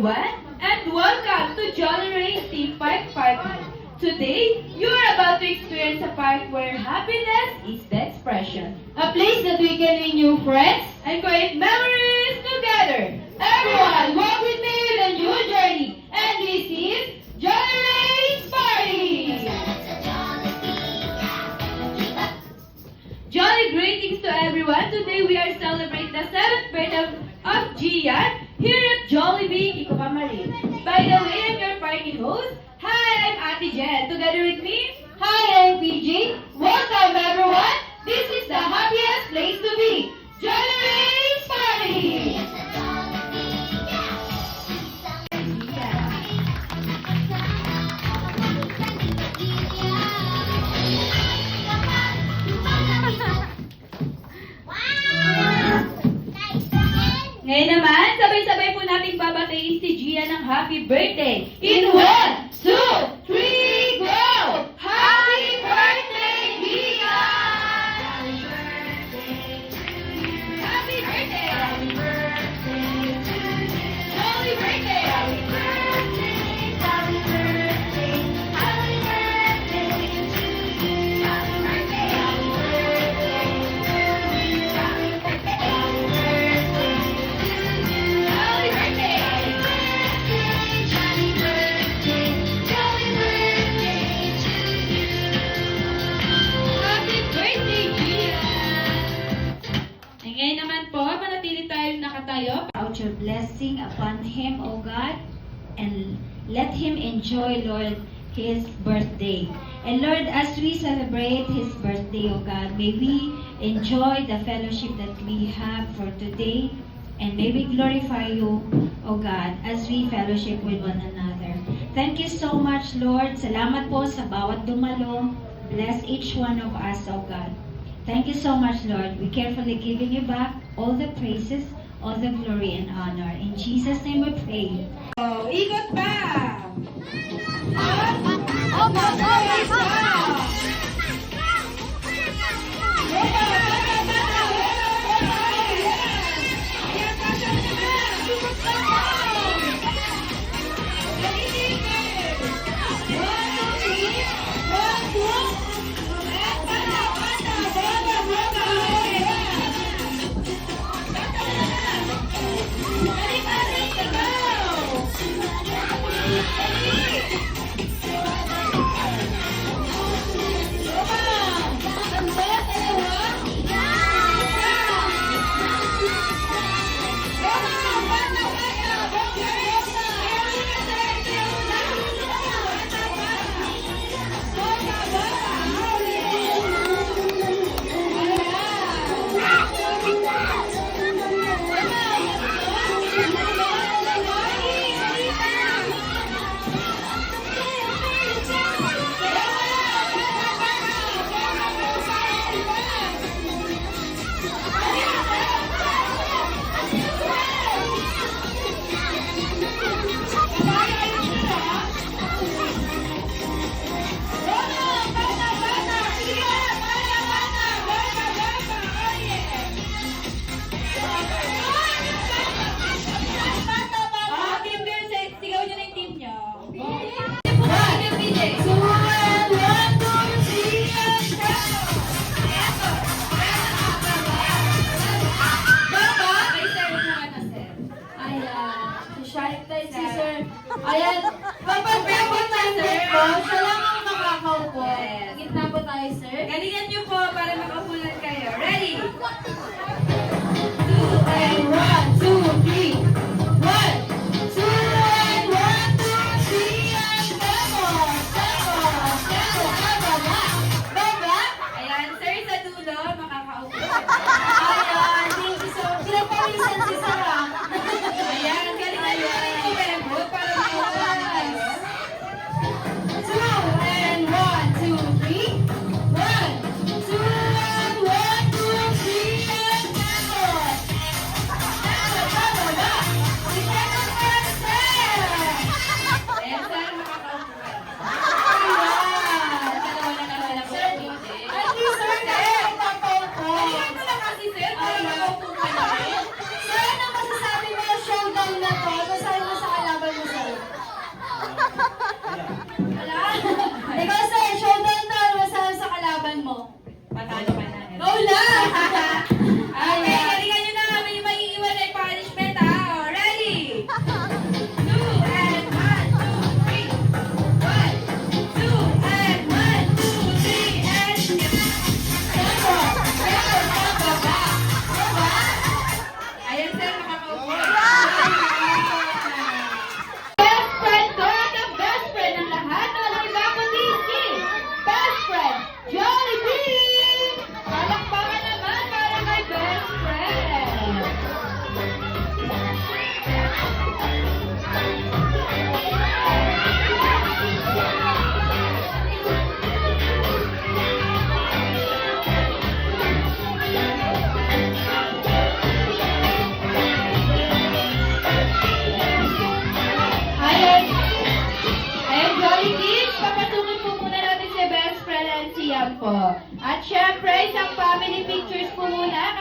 everyone, and welcome to Jolly Ray's Theme Park Party. Today, you are about to experience a park where happiness is the expression. A place that we can renew friends and create memories together. Everyone, walk with me with a new journey. And this is Jolly Ray's Party! Jolly greetings to everyone. Today we are celebrating the 7th birthday of Gian here at Jollibee, Iko Marin. By the way, I'm your party host. Hi, I'm Ate Jen. Together with me, hi, I'm PG. Welcome everyone. This is the happiest place to be. Jolly Ray's Party! Ngayon naman, sabay-sabay po nating babatiin si Gia ng happy birthday. In 1, 2, 3, go! Happy birthday, Gia! Happy birthday to you. Happy birthday! Happy birthday to you. Happy birthday! Happy birthday! Happy birthday! Happy birthday to you. Happy birthday! Happy birthday to you. Happy birthday! Ngayon naman po, manatili tayong nakatayo. Out your blessing upon him, O God, and let him enjoy, Lord, his birthday. And Lord, as we celebrate his birthday, O God, may we enjoy the fellowship that we have for today, and may we glorify you, O God, as we fellowship with one another. Thank you so much, Lord. Salamat po sa bawat dumalo. Bless each one of us, O God. Thank you so much, Lord. We carefully giving you back all the praises, all the glory and honor. In Jesus' name we pray. Oh, ikot pa! Ayan, kapag pagod tayo, sir, siya lang ang makakaupo. Gitna po tayo, sir. Galingan niyo po para makapulan kayo. Ready? 2 and 1, 2, 3. 1, 2 and 1, 2, 3 and demo. Baba. Ayan, sir, sa dulo, makakaupo. Ayan, thank you so much. Pinapawisan si Sarah. Ayan, galingan niyo rin yung membo para makapulan. 2 and 1, 2, 3. 1, 2 and 1, 2, 3 and demo. Opo. At syempre, isang family pictures po muna.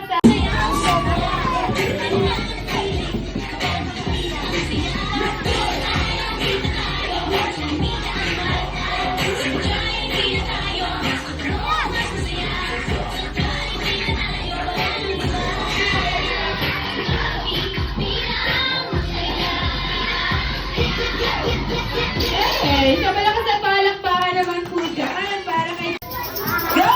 Okay, so malakas na palakpakan naman po dyan para kay... Go!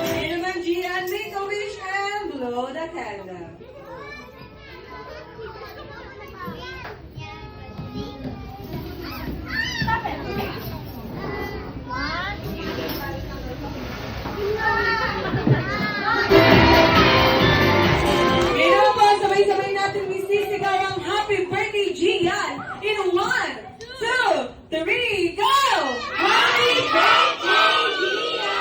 Ngayon naman, Gian, make a wish and blow the candle. Ngayon naman po, sabay-sabay natin misisigaw ang happy birthday, Gian! In 1, 2, 3, go! Happy birthday, Gian!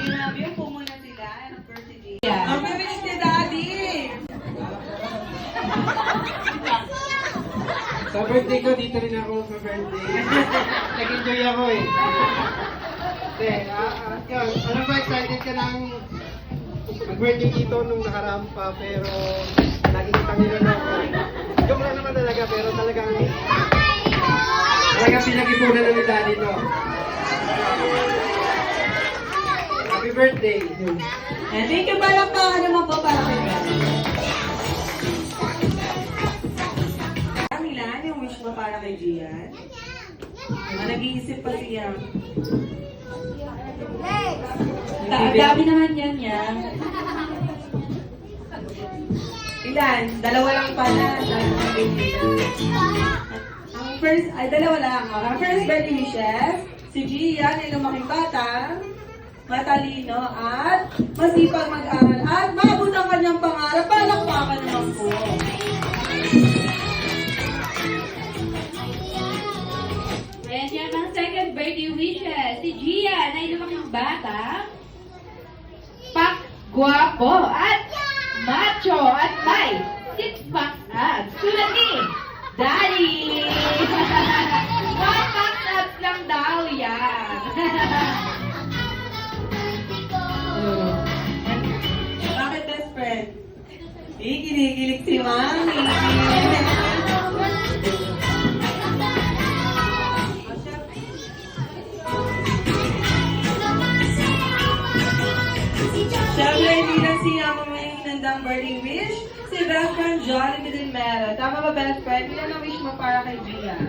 Grabe, upo muna sila. Ang birthday. Ang bibilis ni Daddy! Sa birthday ko, dito rin ako sa birthday. Nag-enjoy ako eh. Hindi, yun. Ano ba, excited ka ng mag-birthday dito nung nakaraan pa, pero lagi kitang niloloko. Joke lang naman talaga, pero talagang pinag-ipunan na ni Daddy to. Happy birthday! And thank you, palakpakan naman po para kay Daddy. Milan, yung wish mo para kay Gian? Nag-iisip pa siya. Dami naman yan yan. Ilan? Dalawa lang pala. Ang first, ay dalawa lang. Ang first birthday wishes, si Gian ay lumaking bata, matalino at masipag mag-aral at maabot ang kanyang pangarap. Palakpakan naman po. Ayan yan ang second birthday wishes. Si Gian ay lumaking bata, guwapo at macho at may six-pack abs. Tulad ni Daddy! One-pack abs lang daw yan. Bakit best friend? Kinikilig si Mami. Siyempre, hindi lang siya may hinandang birthday wish. Si best friend Johnny din meron. Tama ba, best friend? Ilan ang wish mo para kay Gia?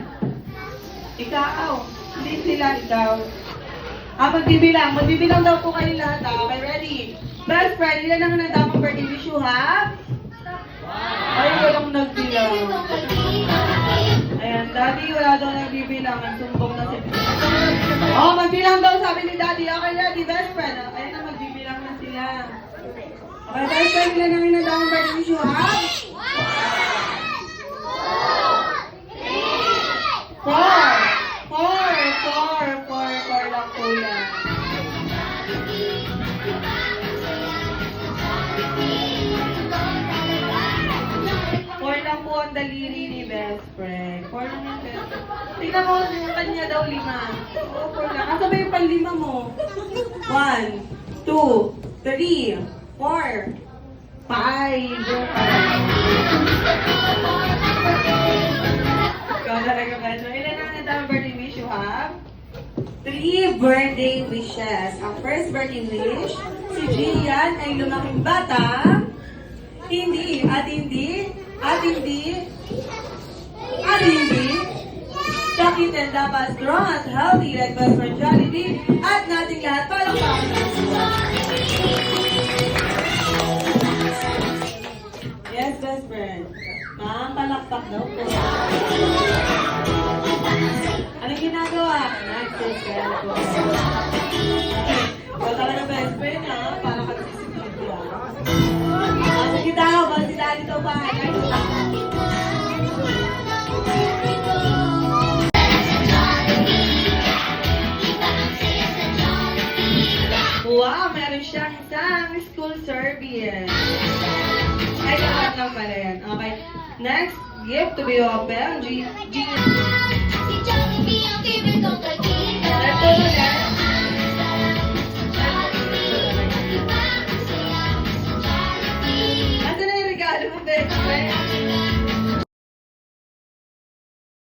Ikaw. Hindi sila, ikaw. Magbibilang. Magbibilang daw po kayo lahat. Okay, ready? Best friend, ilan ang hinandang mong birthday wish you have? Ay, walang nagbilang. Ayan, Daddy, wala daw nagbibilang. Ang sumbong na si... Oh, magbilang daw sabi ni Daddy. Okay, ready, best friend. Ayan na, magbibilang na sila. Okay, best friend, ilan ang hinandang mong birthday wish you have? 4 lang po yan. 4 lang po ang daliri ni best friend. 4 lang yung best friend. Tingnan mo, yung kanya daw 5. Oo, 4 lang. Kasabay yung panlima mo. 1, 2, 3, 4, 5. Ikaw talaga ba? So, ilan ang natawang birthday wish you have? 3 birthday wishes. Ang first birthday wish, si Gian ay lumaking bata, hindi, sakit and dapat strong at healthy like best friend Jollibee at nating lahat palakpakan. Yes, best friend. Ma'am, palakpak daw po. Anong ginagawa? Nagsiselfon. O talaga best friend ha? Para ka nagsisipid ka. Sige daw, ba si Daddy to ba? Wow, meron siyang isang school service. Ay, lahat lang pala yan. Okay. Next, gift to be open. Si Jollibee ang